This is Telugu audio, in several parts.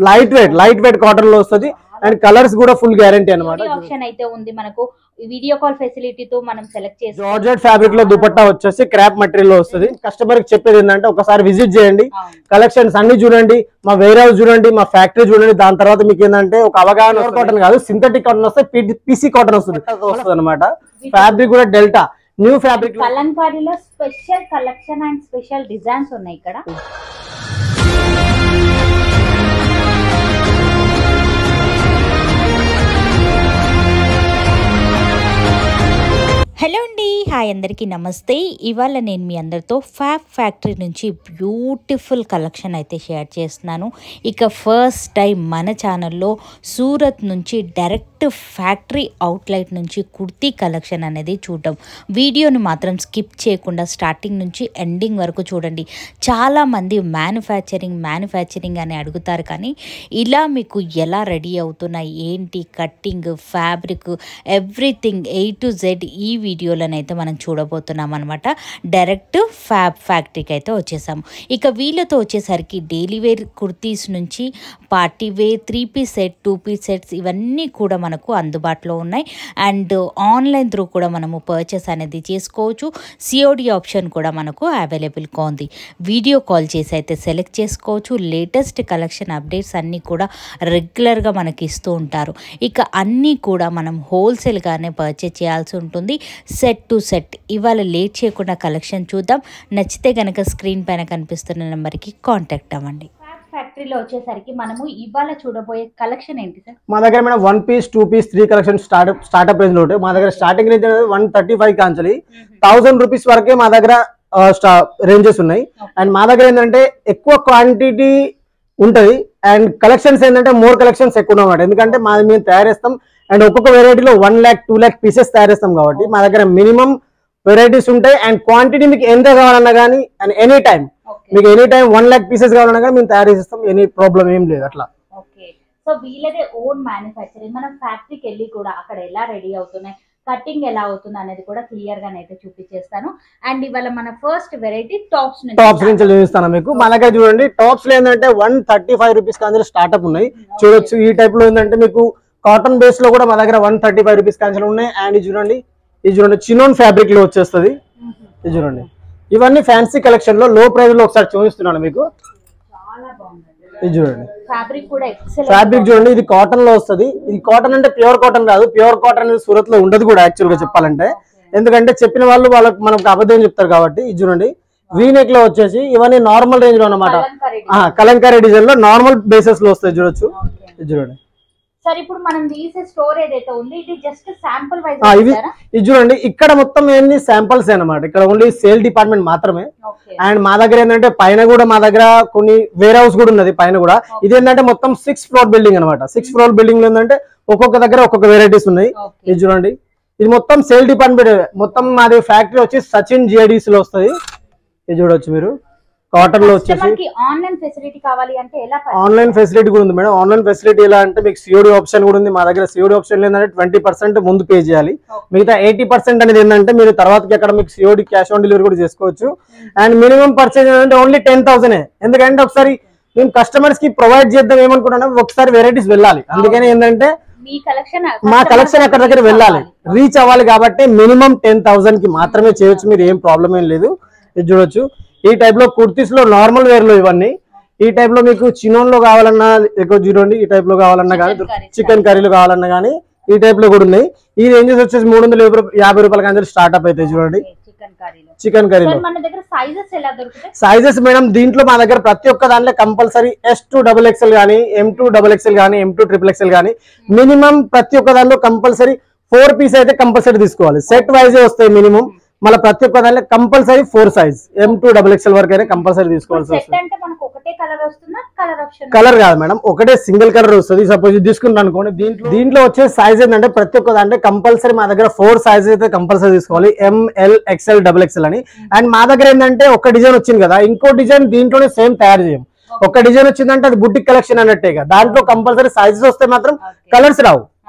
లైట్ వెయిట్ కాటన్ లో వస్తుంది అండ్ కలర్స్ కూడా ఫుల్ గ్యారంటీ అన్నమాట. ఆప్షన్ అయితే ఉంది మనకు, వీడియో కాల్ ఫెసిలిటీ తో మనం సెలెక్ట్ చేసి. జార్జెట్ ఫ్యాబ్రిక్ లో దుపట్టా వచ్చేసి క్రాప్ మెటీరియల్ లో వస్తుంది. కస్టమర్ కి చెప్పేది ఏంటంటే ఒకసారి విజిట్ చేయండి, కలెక్షన్స్ అన్ని చూడండి, మా వేర్ హౌస్ చూడండి, మా ఫ్యాక్టరీ చూడండి. దాని తర్వాత మీకు ఏంటంటే ఒక అవగాహన. కాటన్ కాదు, సింథటిక్ కాటన్ వస్తే పీసీ కాటన్ వస్తుంది అనమాట. ఫ్యాబ్రిక్ కూడా డెల్టా న్యూ ఫ్యాబ్రిక్. కలంకారీలో special collection and special designs ఉన్నాయి ఇక్కడ. హలో అండి, హాయ్ అందరికీ నమస్తే. ఇవాళ నేను మీ అందరితో ఫ్యాబ్ ఫ్యాక్టరీ నుంచి బ్యూటిఫుల్ కలెక్షన్ అయితే షేర్ చేస్తున్నాను. ఇక ఫస్ట్ టైం మన ఛానల్లో సూరత్ నుంచి డైరెక్ట్ ఫ్యాక్టరీ అవుట్లెట్ నుంచి కుర్తీ కలెక్షన్ అనేది చూడడం. వీడియోని మాత్రం స్కిప్ చేయకుండా స్టార్టింగ్ నుంచి ఎండింగ్ వరకు చూడండి. చాలామంది మ్యానుఫ్యాక్చరింగ్ అని అడుగుతారు, కానీ ఇలా మీకు ఎలా రెడీ అవుతున్నాయి, ఏంటి cutting, fabric, everything A to Z ఈ వీడియోలనైతే మనం చూడబోతున్నాం అనమాట. డైరెక్ట్ ఫ్యాబ్ ఫ్యాక్టరీకి అయితే వచ్చేసాము. ఇక వీళ్ళతో వచ్చేసరికి డైలీ వేర్ కుర్తీస్ నుంచి party wear, 3 piece set, 2 piece sets ఇవన్నీ కూడా మనకు అందుబాటులో ఉన్నాయి. అండ్ ఆన్లైన్ త్రూ కూడా మనము పర్చేస్ అనేది చేసుకోవచ్చు. COD ఆప్షన్ కూడా మనకు అవైలబుల్గా ఉంది. వీడియో కాల్ చేసి అయితే సెలెక్ట్ చేసుకోవచ్చు. లేటెస్ట్ కలెక్షన్ అప్డేట్స్ అన్నీ కూడా రెగ్యులర్గా మనకి ఇస్తూ ఉంటారు. ఇక అన్నీ కూడా మనం హోల్సేల్గానే పర్చేస్ చేయాల్సి ఉంటుంది, సెట్ టు సెట్. ఇవాళ లేట్ చేయకుండా కలెక్షన్ చూద్దాం. నచ్చితే కనుక స్క్రీన్ పైన కనిపిస్తున్న నెంబర్కి కాంటాక్ట్ అవ్వండి. ఫ్యాక్టరీలో వచ్చేసరికి మనము ఇవాళ చూడబోయే కలెక్షన్ ఏంటి సార్? మా దగ్గర madam 1 piece, 2 piece, 3 collection startup range లో ఉంటాయి. మా దగ్గర స్టార్టింగ్ రేంజ్ 135 కాంచలి 1000 రూపీస్ వరకే మా దగ్గర రేంజెస్ ఉన్నాయి. అండ్ మా దగ్గర ఏంటంటే ఎక్కువ క్వాంటిటీ ఉంటది అండ్ కలెక్షన్స్ ఏంటంటే మోర్ కలెక్షన్స్ ఎక్కువ అన్నమాట. ఎందుకంటే మేము తయారు చేస్తాం అండ్ ఒక్కొక్క వెరైటీలో 1 lakh 2 lakh పీసెస్ తయారు చేస్తాం కాబట్టి మా దగ్గర మినిమం వెరైటీస్ ఉంటాయి. అండ్ క్వాంటిటీ మీకు ఎంత కావాలన్నా కానీ అండ్ ఎనీ టైం మీకు 1 lakh పీసెస్ కావాలన్నా కానీ మేము తయారు చేస్తాం. ఎనీ ప్రాబ్లం ఏం లేదు అట్లా. ఓకే, సో వీళ్ళదే ఓన్ మ్యానుఫ్యాక్చరింగ్. మనం ఫ్యాక్టరీకి వెళ్ళి కూడా అక్కడ ఎలా రెడీ అవుతున్నాయి, కటింగ్ ఎలా అవుతుంది అనేది కూడా క్లియర్ గా అయితే చూపించేస్తాను. అండ్ ఇవాళ మన ఫస్ట్ వెరైటీ టాప్స్ నుంచి చూపిస్తాను మీకు. మన దగ్గర చూడండి టాప్స్ లో ఏంటంటే 135 రూపీస్ కాంచెలు స్టార్ట్అప్ ఉన్నాయి. చూడొచ్చు ఈ టైప్ లో ఏంటంటే మీకు కాటన్ బేస్ లో కూడా మా దగ్గర 135 రూపీస్ కాంచెలు ఉన్నాయి. అండ్ ఇది చూడండి చినోన్ ఫ్యాబ్రిక్ లో వచ్చేస్తుంది. ఇది చూడండి, ఇవన్నీ ఫ్యాన్సీ కలెక్షన్ లో లో ప్రైస్ లో ఒకసారి చూపిస్తున్నాను మీకు. ఇది చూడండి ఫ్యాబ్రిక్ చూడండి, ఇది కాటన్ లో వస్తుంది. ఇది కాటన్ అంటే ప్యూర్ కాటన్ కాదు, ప్యూర్ కాటన్ అనేది సూరత్ లో ఉండదు కూడా యాక్చువల్ గా చెప్పాలంటే. ఎందుకంటే చెప్పిన వాళ్ళు వాళ్ళకి మనకు అబద్ధం చెప్తారు కాబట్టి. ఇది చూడండి వీనెక్ లో వచ్చేసి ఇవన్నీ నార్మల్ రేంజ్ లో అన్నమాట. కలంకారీ డిజైన్ లో నార్మల్ బేసెస్ లో వస్తాయి. చూడొచ్చు, ఇది చూడండి. సరే, ఇప్పుడు మనం తీసే స్టోర్ ఏదైతే ఉంది ఇది జస్ట్ శాంపుల్ వైజ్. ఇది చూడండి, ఇక్కడ మొత్తం ఏంది శాంపుల్స్ అన్నమాట. ఇక్కడ ఓన్లీ సేల్ డిపార్ట్మెంట్ మాత్రమే. అండ్ మా దగ్గర ఏంటంటే పైన కూడా మా దగ్గర కొన్ని వేర్ హౌస్ కూడా ఉన్నది పైన కూడా. ఇది ఏంటంటే మొత్తం 6 ఫ్లోర్ బిల్డింగ్ అనమాట. 6 ఫ్లోర్ బిల్డింగ్ లో ఏంటంటే ఒక్కొక్క దగ్గర ఒక్కొక్క వెరైటీస్ ఉన్నాయి. ఇది చూడండి, ఇది మొత్తం సేల్ డిపార్ట్మెంట్. మొత్తం మాది ఫ్యాక్టరీ వచ్చి సచిన్ GIDC లో వస్తుంది. ఇది చూడొచ్చు మీరు. కాటన్ లో వచ్చేసి ఆన్లైన్ ఫెసిలిటీ కావాలి అంటే ఎలా? ఆన్లైన్ ఫెసిలిటీ కూడా ఉంది మేడం. ఆన్లైన్ ఫెసిలిటీ ఎలా అంటే మీకు COD ఆప్షన్ కూడా ఉంది. మా దగ్గర COD ఆప్షన్ ఏంటంటే 20% ముందు పే చేయాలి. మిగతా 80% అనేది ఏంటంటే మీరు తర్వాతకి అక్కడ మీకు COD క్యాష్ ఆన్ డెలివరీ కూడా చేసుకోవచ్చు. అండ్ మినిమం పర్చేజ్ అంటే ఓన్లీ 10,000. ఎందుకంటే ఒకసారి మేము కస్టమర్స్ కి ప్రొవైడ్ చేద్దాం ఏమనుకుంటున్నాం, ఒకసారి వెరైటీస్ వెళ్ళాలి. అందుకని ఏంటంటే మా కలెక్షన్ అక్కడ దగ్గర వెళ్ళాలి, రీచ్ అవ్వాలి. కాబట్టి మినిమం 10,000 కి మాత్రమే చేయొచ్చు. మీరు ఏం ప్రాబ్లం ఏం లేదు. ఇది చూడొచ్చు, ఈ టైప్ లో కుర్తీస్ లో నార్మల్ వేర్ లో ఇవన్నీ. ఈ టైప్ లో మీకు చినోన్ లో కావాలన్నా ఎక్కువ చూడండి, ఈ టైప్ లో కావాలన్నా కానీ, చికెన్ కర్రీలు కావాలన్నా కానీ ఈ టైప్ లో కూడా ఉన్నాయి. ఈ రేంజెస్ వచ్చేసి 350 రూపాయల కానీ స్టార్ట్అప్ అయితే చూడండి. చికెన్ కర్రీలో సైజెస్ మేడం దీంట్లో మా దగ్గర ప్రతి ఒక్క దాంట్లో కంపల్సరీ S2 XXL కానీ, M2 XXL కానీ, M2 XXL కానీ మినిమం ప్రతి ఒక్క దాంట్లో కంపల్సరీ 4 పీస్ అయితే కంపల్సరీ తీసుకోవాలి. సెట్ వైజ్ వస్తాయి మినిమం. మళ్ళీ ప్రతి ఒక్క దాంట్లో కంపల్సరీ 4 సైజ్ M2 XXL వరకు అయితే కంపల్సరీ తీసుకోవాల్సి వస్తుంది. కలర్ కాదు మేడం, ఒకటే సింగిల్ కలర్ వస్తుంది. సపోజ్ తీసుకుంటాను అనుకోండి, దీంట్లో వచ్చే సైజ్ ఏంటంటే ప్రతి ఒక్క దాంట్లో కంపల్సరీ మా దగ్గర 4 సైజ్ అయితే కంపల్సరీ తీసుకోవాలి, ML XL XXL అని. అండ్ మా దగ్గర ఏంటంటే ఒక డిజైన్ వచ్చింది కదా, ఇంకో డిజైన్ దీంట్లోనే సేమ్ తయారు చేయం. ఒక డిజైన్ వచ్చిందంటే అది బుటిక్ కలెక్షన్ అన్నట్టే. దాంట్లో కంపల్సరీ సైజెస్ వస్తే మాత్రం కలర్స్ రావు.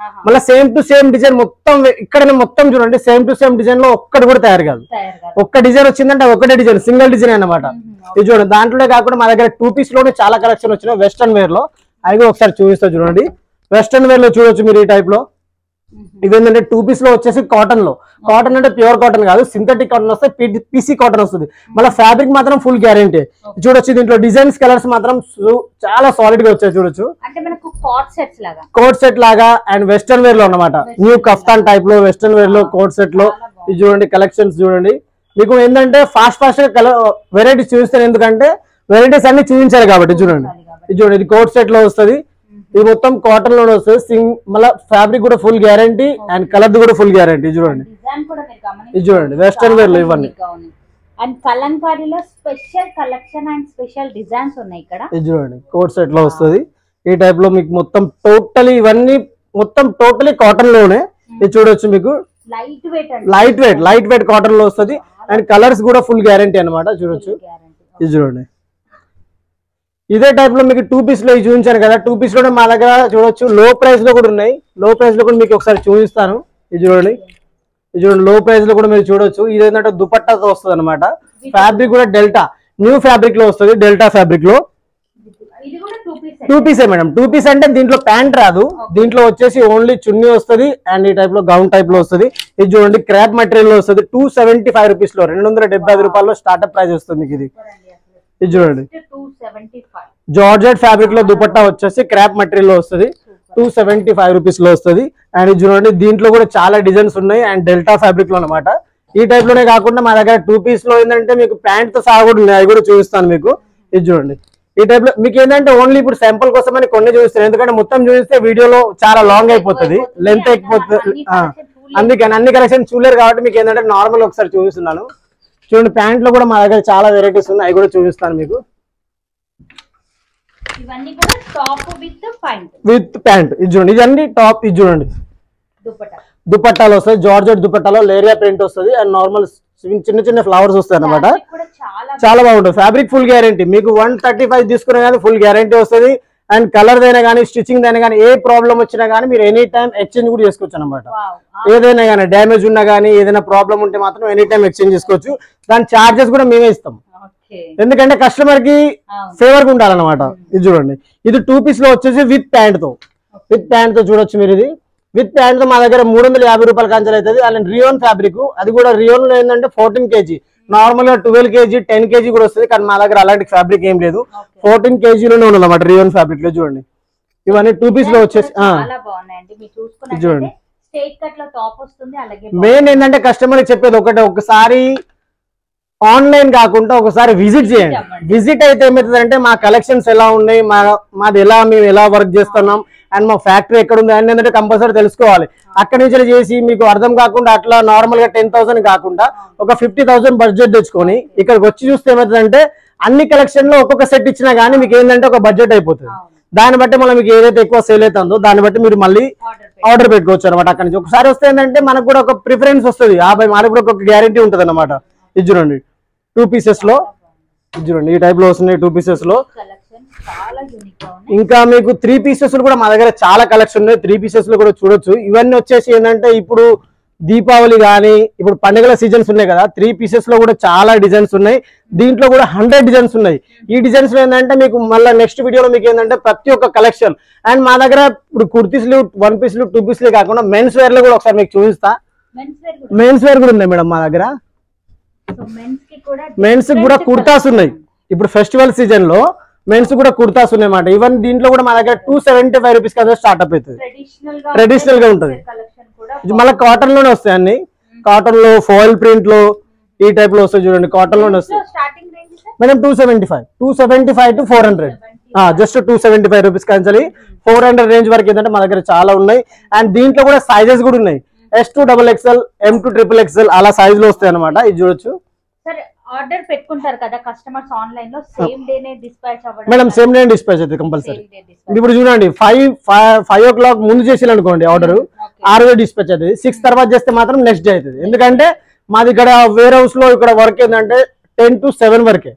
మళ్ళీ సేమ్ టు సేమ్ డిజైన్ మొత్తం ఇక్కడ మొత్తం చూడండి, సేమ్ టు సేమ్ డిజైన్ లో ఒక్కటి కూడా తయారు కాదు. ఒక్క డిజైన్ వచ్చిందంటే ఒకటే డిజైన్, సింగిల్ డిజైన్ అన్నమాట. ఇది చూడండి, దాంట్లో కాకుండా మా దగ్గర 2 పీస్ లోనే చాలా కలెక్షన్ వచ్చినాయి వెస్టర్న్ వేర్ లో. అవి కూడా ఒకసారి చూపిస్తా చూడండి. వెస్ట్రన్ వేర్ లో చూడొచ్చు మీరు ఈ టైప్ లో. ఇవేంటంటే 2 పీస్ లో వచ్చేసి కాటన్ లో, కాటన్ అంటే ప్యూర్ కాటన్ కాదు, సింథటిక్ కాటన్ వస్తాయి, పీసీ కాటన్ వస్తుంది. మళ్ళీ ఫ్యాబ్రిక్ మాత్రం ఫుల్ గ్యారంటీ. చూడొచ్చు దీంట్లో డిజైన్స్ కలర్స్ మాత్రం చాలా సాలిడ్ గా వచ్చాయి. చూడొచ్చు కోట్ సెట్ లాగా అండ్ వెస్టర్న్ వేర్ లో అన్నమాట. న్యూ కఫ్తాన్ టైప్ లో వెస్టర్న్ వేర్ లో కోట్ సెట్ లో ఇది చూడండి. కలెక్షన్స్ చూడండి. మీకు ఏంటంటే ఫాస్ట్ గా కలర్ వెరైటీస్ చూపిస్తాను, ఎందుకంటే వెరైటీస్ అన్ని చూపించారు కాబట్టి. చూడండి ఇది చూడండి, ఇది కోట్ సెట్ లో వస్తుంది. ఇది మొత్తం కాటన్ లోనే వస్తుంది. మళ్ళీ ఫ్యాబ్రిక్ కూడా ఫుల్ గ్యారంటీ అండ్ కలర్ కూడా ఫుల్ గ్యారంటీ. చూడండి ఇది చూడండి వెస్టర్న్ వేర్ లో ఇవన్నీ. అండ్ కలంకారీలో special collection and special designs ఉన్నాయి ఇక్కడ. ఇది చూడండి కోట్ సెట్ లో వస్తుంది. ఈ టైప్ లో మీకు మొత్తం టోటలీ ఇవన్నీ మొత్తం టోటలీ కాటన్ లోనే. ఇది చూడొచ్చు మీకు లైట్ వెయిట్ కాటన్ లో వస్తుంది అండ్ కలర్స్ కూడా ఫుల్ గ్యారంటీ అన్నమాట. చూడొచ్చు ఇది చూడండి. ఇదే టైప్ లో మీకు 2 పీస్ లో చూపించాను కదా, 2 పీస్ లో మా దగ్గర చూడొచ్చు లో ప్రైస్ లో కూడా ఉన్నాయి. లో ప్రైస్ లో కూడా మీకు ఒకసారి చూపిస్తాను. ఇది చూడండి, ఇది చూడండి లో ప్రైస్ లో కూడా మీరు చూడొచ్చు. ఇది ఏంటంటే దుపట్టాతో వస్తుంది అనమాట. ఫ్యాబ్రిక్ కూడా డెల్టా న్యూ ఫ్యాబ్రిక్ లో వస్తుంది, డెల్టా ఫ్యాబ్రిక్ లో. 2 పీసే మేడం. 2 పీస్ అంటే దీంట్లో ప్యాంట్ రాదు, దీంట్లో వచ్చేసి ఓన్లీ చున్నీ వస్తుంది అండ్ ఈ టైప్ లో గౌన్ టైప్ లో వస్తుంది. ఇది చూడండి క్రాప్ మెటీరియల్ లో వస్తుంది. 275 రూపీస్ లో 275 రూపాయల్లో స్టార్ట్అప్ ప్రైస్ వస్తుంది మీకు. ఇది చూడండి జార్జెట్ ఫ్యాబ్రిక్ లో దుపట్టా వచ్చేసి క్రాప్ మెటీరియల్ లో వస్తుంది. 275 రూపీస్ లో వస్తుంది. అండ్ ఇది చూడండి దీంట్లో కూడా చాలా డిజైన్స్ ఉన్నాయి అండ్ డెల్టా ఫ్యాబ్రిక్ లో అనమాట. ఈ టైప్ లోనే కాకుండా మా దగ్గర 2 పీస్ లో ఏంటంటే మీకు ప్యాంట్ తో సహా కూడా ఉన్నాయి, అవి కూడా చూపిస్తాను మీకు. ఇది చూడండి ఈ టైప్ లో మీకు ఏంటంటే ఓన్లీ ఇప్పుడు శాంపుల్ కోసం అని కొన్ని చూపిస్తాను, ఎందుకంటే మొత్తం చూపిస్తే వీడియోలో చాలా లాంగ్ అయిపోతుంది, లెంత్ అయిపోతుంది. అందుకని అన్ని కలెక్షన్ చూడలేరు కాబట్టి మీకు ఏంటంటే నార్మల్ ఒకసారి చూపిస్తున్నాను. చూడండి ప్యాంట్ లో కూడా మా దగ్గర చాలా వెరైటీస్ ఉన్నాయి, అవి కూడా చూపిస్తాను మీకు. విత్ ప్యాంట్ ఇది చూడండి, ఇదన్నీ టాప్. ఇది చూడండి దుపట్టాలు వస్తాయి, జార్జెట్ దుపట్టాలో లేరియా ప్రింట్ వస్తుంది అండ్ నార్మల్ చిన్న చిన్న ఫ్లవర్స్ వస్తాయి అనమాట. చాలా బాగుంటుంది. Fabric full guarantee. మీకు 135 తీసుకునే కానీ ఫుల్ గ్యారంటీ వస్తుంది. అండ్ కలర్ దైనా కానీ స్టిచ్చింగ్ దైనా కానీ ఏ ప్రాబ్లం వచ్చినా కానీ మీరు ఎనీ టైం ఎక్స్చేంజ్ కూడా చేసుకోవచ్చు అనమాట. ఏదైనా కానీ డ్యామేజ్ ఉన్నా కానీ ఏదైనా ప్రాబ్లం ఉంటే మాత్రం ఎనీ టైం ఎక్స్చేంజ్ చేసుకోవచ్చు. దాని చార్జెస్ కూడా మేమే ఇస్తాం, ఎందుకంటే కస్టమర్ కి ఫేవర్ గా ఉండాలన్నమాట. ఇది చూడండి ఇది 2 పీస్ లో వచ్చేసి విత్ ప్యాంట్ తో చూడొచ్చు మీరు. ఇది విత్ ప్యాంట్ తో మా దగ్గర 350 రూపాయల కంచెలు అవుతుంది. అండ్ రియోన్ ఫ్యాబ్రిక్, అది కూడా రియోన్ లో ఏంటంటే 14 kg, నార్మల్ గా 12 kg 10 kg కూడా వస్తుంది. కానీ మా దగ్గర అలాంటి ఫ్యాబ్రిక్ ఏం లేదు, 14 kg లోనే ఉంది అన్నమాట రియోన్ ఫ్యాబ్రిక్ లో. చూడండి ఇవన్నీ 2 పీస్ లో వచ్చేసి చూడండి. మెయిన్ ఏంటంటే కస్టమర్ చెప్పేది ఒకటే, ఒకసారి ఆన్లైన్ కాకుండా ఒకసారి విజిట్ చేయండి. విజిట్ అయితే ఏమవుతుందంటే మా కలెక్షన్స్ ఎలా ఉన్నాయి, మాది ఎలా, మేము ఎలా వర్క్ చేస్తున్నాం అండ్ మా ఫ్యాక్టరీ ఎక్కడ ఉంది అని ఏంటంటే కంపల్సరీ తెలుసుకోవాలి. అక్కడి నుంచి చేసి మీకు అర్థం కాకుండా అట్లా నార్మల్ గా 10,000 కాకుండా ఒక 50,000 బడ్జెట్ తెచ్చుకొని ఇక్కడికి వచ్చి చూస్తే ఏమవుతుందంటే అన్ని కలెక్షన్ లో ఒక్కొక్క సెట్ ఇచ్చినా గానీ మీకు ఏంటంటే ఒక బడ్జెట్ అయిపోతుంది. దాన్ని బట్టి మళ్ళీ మీకు ఏదైతే ఎక్కువ సేల్ అవుతుందో దాన్ని బట్టి మీరు మళ్ళీ ఆర్డర్ పెట్టుకోవచ్చు అనమాట. అక్కడి నుంచి ఒకసారి వస్తే ఏంటంటే మనకు కూడా ఒక ప్రిఫరెన్స్ వస్తుంది, మనకు కూడా ఒక గ్యారంటీ ఉంటుంది అనమాట. ఇది చూడండి 2 పీసెస్ లో, ఇది చూడండి ఈ టైప్ లో వస్తున్నాయి 2 పీసెస్ లో. ఇంకా మీకు 3 పీసెస్ కూడా మా దగ్గర చాలా కలెక్షన్ ఉన్నాయి. 3 పీసెస్ లో కూడా చూడొచ్చు. ఇవన్నీ వచ్చేసి ఏంటంటే ఇప్పుడు దీపావళి కానీ ఇప్పుడు పండుగల సీజన్స్ ఉన్నాయి కదా, 3 పీసెస్ లో కూడా చాలా డిజైన్స్ ఉన్నాయి. దీంట్లో కూడా 100 డిజైన్స్ ఉన్నాయి. ఈ డిజైన్స్ లో ఏంటంటే మీకు మళ్ళీ నెక్స్ట్ వీడియోలో మీకు ఏంటంటే ప్రతి ఒక్క కలెక్షన్ అండ్ మా దగ్గర ఇప్పుడు కుర్తీస్లు 1 పీస్లు 2 పీస్లే కాకుండా మెన్స్ వేర్ లో కూడా ఒకసారి మీకు చూపిస్తా. మెన్స్ వేర్ కూడా ఉన్నాయి మేడం మా దగ్గర. మెన్స్ కూడా కుర్తాస్ ఉన్నాయి. ఇప్పుడు ఫెస్టివల్ సీజన్ లో మెన్స్ కూడా కుర్తాస్ ఉన్నాయి అన్నమాట. ఈవెన్ దీంట్లో కూడా మా దగ్గర 275 రూపీస్ కదా స్టార్ట్అప్ అవుతుంది. ట్రెడిషనల్ గా ఉంటుంది. మళ్ళీ కాటన్ లోనే వస్తాయి అన్ని. కాటన్ లో ఫాయిల్ ప్రింట్ లో ఈ టైప్ లో వస్తాయి చూడండి. కాటన్ లోనే వస్తాయి మేడం. 275 to 400, జస్ట్ 275 రూపీస్ కంచాలి 400 రేంజ్ వరకు ఏంటంటే మా దగ్గర చాలా ఉన్నాయి. అండ్ దీంట్లో కూడా సైజెస్ కూడా ఉన్నాయి. S2 XXL, M2 XXL అలా సైజ్ లో వస్తాయి అనమాట. ఇది చూడొచ్చు. ఆర్డర్ పెట్టుకుంటారు కదా కస్టమర్స్ ఆన్లైన్ లో, సేమ్ డే నే డిస్పాచ్ అవ్వడం మేడం. సేమ్ డే డిస్పాచ్ అవుతుంది కంపల్సరీ. ఇప్పుడు చూడండి 5 o'clock ముందు చేసి అనుకోండి ఆర్డర్, 6 డిస్పాచ్ అవుతుంది. 6 తర్వాత చేస్తే మాత్రం నెక్స్ట్ డే అవుతుంది. ఎందుకంటే మాది ఇక్కడ వేర్ హౌస్ లో ఇక్కడ వర్క్ ఏంటంటే 10 to 7 వరకే.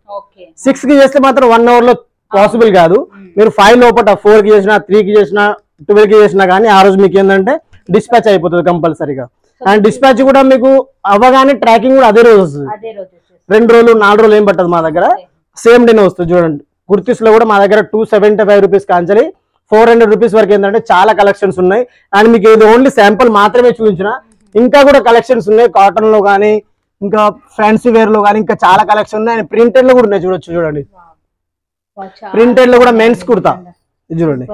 6 కి చేస్తే మాత్రం 1 hour లో పాసిబుల్ కాదు. మీరు 5 లోపల 4 కి చేసినా 3 కి చేసినా 12 కి చేసినా కానీ ఆ రోజు మీకు ఏంటంటే డిస్పాచ్ అయిపోతుంది కంపల్సరీగా. అండ్ డిస్పాచ్ కూడా మీకు అవ్వగానే ట్రాకింగ్ కూడా అదే రోజు వస్తుంది. 2 రోజులు 4 రోజులు ఏం పట్టదు మా దగ్గర, సేమ్ డేనే వస్తుంది. చూడండి కుర్తీస్ లో కూడా మా దగ్గర 275 రూపీస్ కాంచలి 400 రూపీస్ వరకు ఏంటంటే చాలా కలెక్షన్స్ ఉన్నాయి. అండ్ మీకు ఇది ఓన్లీ శాంపుల్ మాత్రమే చూపించిన, ఇంకా కూడా కలెక్షన్స్ ఉన్నాయి. కాటన్ లో కానీ ఇంకా ఫ్యాన్సీ వేర్ లో కానీ ఇంకా చాలా కలెక్షన్ ఉన్నాయి. అండ్ ప్రింటెడ్ లో కూడా ఉన్నాయి, చూడండి. ప్రింటెడ్ లో కూడా మెన్స్ కుర్తా ఇది చూడండి,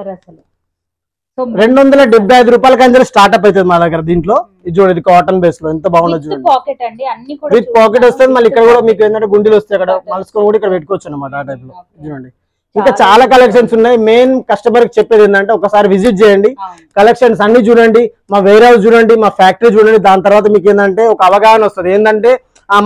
275 రూపాయల కంచెలు స్టార్ట్అప్ అవుతుంది మా దగ్గర. దీంట్లో ఇది చూడండి, కాటన్ బేస్ లో ఎంత బాగుంటుంది చూడండి. విత్ పాకెట్ వస్తుంది. మళ్ళీ ఇక్కడ కూడా మీకు ఏంటంటే గుండీలు వస్తాయి, అక్కడ మలుసుకొని కూడా ఇక్కడ పెట్టుకోవచ్చు అనమాట. ఆ టైప్ లో చూడండి. ఇంకా చాలా కలెక్షన్స్ ఉన్నాయి. మెయిన్ కస్టమర్ కి చెప్పేది ఏంటంటే ఒకసారి విజిట్ చేయండి, కలెక్షన్స్ అన్ని చూడండి, మా వేర్ హౌస్ చూడండి, మా ఫ్యాక్టరీ చూడండి. దాని తర్వాత మీకు ఏంటంటే ఒక అవగాహన వస్తుంది. ఏంటంటే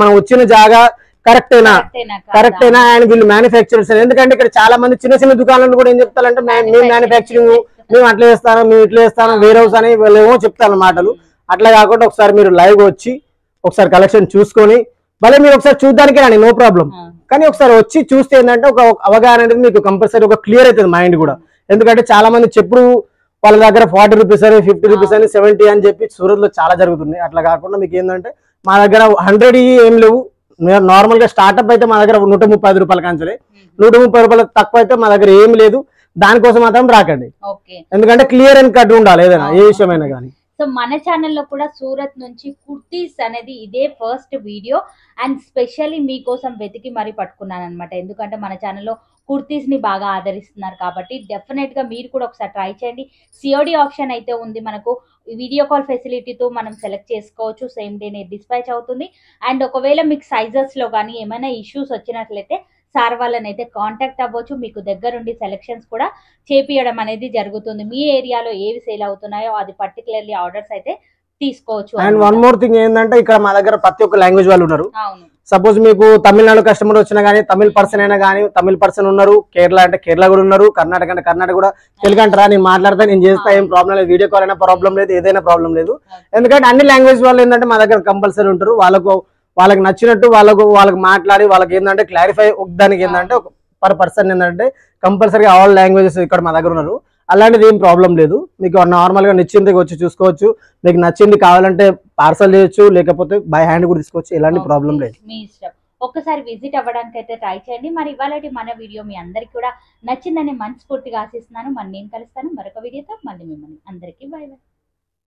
మనం వచ్చిన జాగా కరెక్టేనా అండ్ వీళ్ళు మ్యానుఫ్యాక్చరర్స్. ఎందుకంటే ఇక్కడ చాలా మంది చిన్న చిన్న దుకాణాలు కూడా ఏం చెప్తారంటే మేము మ్యానుఫ్యాక్చరింగ్, మేము అట్లా చేస్తాను, మేము ఇట్లా చేస్తాను, వేర్ హౌస్ అని ఏమో చెప్తాను మాటలు. అట్లా కాకుండా ఒకసారి మీరు లైవ్ వచ్చి ఒకసారి కలెక్షన్ చూసుకొని భలే మీరు ఒకసారి చూడడానికి రాని, నో ప్రాబ్లం. కానీ ఒకసారి వచ్చి చూస్తే ఏంటంటే ఒక అవగాహన అనేది మీకు కంపల్సరీ ఒక క్లియర్ అవుతుంది మైండ్ కూడా. ఎందుకంటే చాలా మంది చెప్పుడు వాళ్ళ దగ్గర 40 రూపీస్ అని, 50 రూపీస్ అని, 70 అని చెప్పి సూరత్ లో చాలా జరుగుతుంది. అట్లా కాకుండా మీకు ఏంటంటే మా దగ్గర 100 ఏం లేవు. నార్మల్ గా స్టార్ట్అప్ అయితే మా దగ్గర 135 రూపాయల కంచలే, 130 రూపాయల తక్కువ అయితే మా దగ్గర ఏం లేదు. దానికోసం మాత్రం రాకండి, ఎందుకంటే క్లియర్ అండ్ కట్ ఉండాలి ఏదైనా ఏ విషయమైనా కానీ. సో మన ఛానల్లో కూడా సూరత్ నుంచి కుర్తీస్ అనేది ఇదే ఫస్ట్ వీడియో, అండ్ స్పెషల్లీ మీకోసం వెతికి మరీ పట్టుకున్నాను అనమాట. ఎందుకంటే మన ఛానల్లో కుర్తీస్ ని బాగా ఆదరిస్తున్నారు కాబట్టి డెఫినెట్ గా మీరు కూడా ఒకసారి ట్రై చేయండి. సిఓడి ఆప్షన్ అయితే ఉంది మనకు, వీడియో కాల్ ఫెసిలిటీతో మనం సెలెక్ట్ చేసుకోవచ్చు, సేమ్ డేనే డిస్పాచ్ అవుతుంది. అండ్ ఒకవేళ మీకు సైజెస్ లో కానీ ఏమైనా ఇష్యూస్ వచ్చినట్లయితే సార్ వాళ్ళని అయితే కాంటాక్ట్ అవ్వచ్చు. మీకు దగ్గరుండి సెలెక్షన్స్ కూడా చేపియడం అనేది జరుగుతుంది. మీ ఏరియాలో ఏవి సేల్ అవుతున్నాయో అది పర్టికులర్లీ ఆర్డర్స్ అయితే తీసుకోవచ్చు. అండ్ వన్ మోర్ థింగ్ ఏంటంటే ఇక్కడ మా దగ్గర ప్రతి ఒక్క లాంగ్వేజ్ వాళ్ళు ఉన్నారు. సపోజ్ మీకు తమిళనాడు కస్టమర్ వచ్చినా కానీ, తమిళ పర్సన్ అయినా కానీ తమిళ పర్సన్ ఉన్నారు, కేరళ అంటే కేరళ కూడా ఉన్నారు, కర్ణాటక అంటే కర్ణాటక కూడా. తెలుగు అంటారా, నేను మాట్లాడతా, నేను చేస్తా, ఏం ప్రాబ్లం లేదు. వీడియో కాల్ అయినా ప్రాబ్లం లేదు, ఏదైనా ప్రాబ్లం లేదు. ఎందుకంటే అన్ని లాంగ్వేజ్ వాళ్ళు ఏంటంటే మా దగ్గర కంపల్సరీ ఉంటారు. వాళ్ళకి నచ్చినట్టు వాళ్ళకి మాట్లాడి వాళ్ళకి ఏంటంటే క్లారిఫై దానికి ఏంటంటే పర్ పర్సన్ ఏంటంటే కంపల్సరీ ఆల్ లాంగ్వేజెస్ ఇక్కడ మా దగ్గర ఉన్నారు. అలాంటిది ఏం ప్రాబ్లం లేదు. మీకు నార్మల్ గా నచ్చింది వచ్చి చూసుకోవచ్చు. మీకు నచ్చింది కావాలంటే పార్సల్ చేయొచ్చు, లేకపోతే బై హ్యాండ్ కూడా తీసుకోవచ్చు. ఎలాంటి ప్రాబ్లం లేదు, మీ ఇష్టం. ఒక్కసారి విజిట్ అవ్వడానికి అయితే ట్రై చేయండి. మరి ఇవాళ మన వీడియో మీ అందరికి కూడా నచ్చిందని మనస్ఫూర్తిగా ఆశిస్తున్నాను. మరి నేను కలుస్తాను మరొక వీడియోతో. మళ్ళీ మిమ్మల్ని అందరికీ బై బై.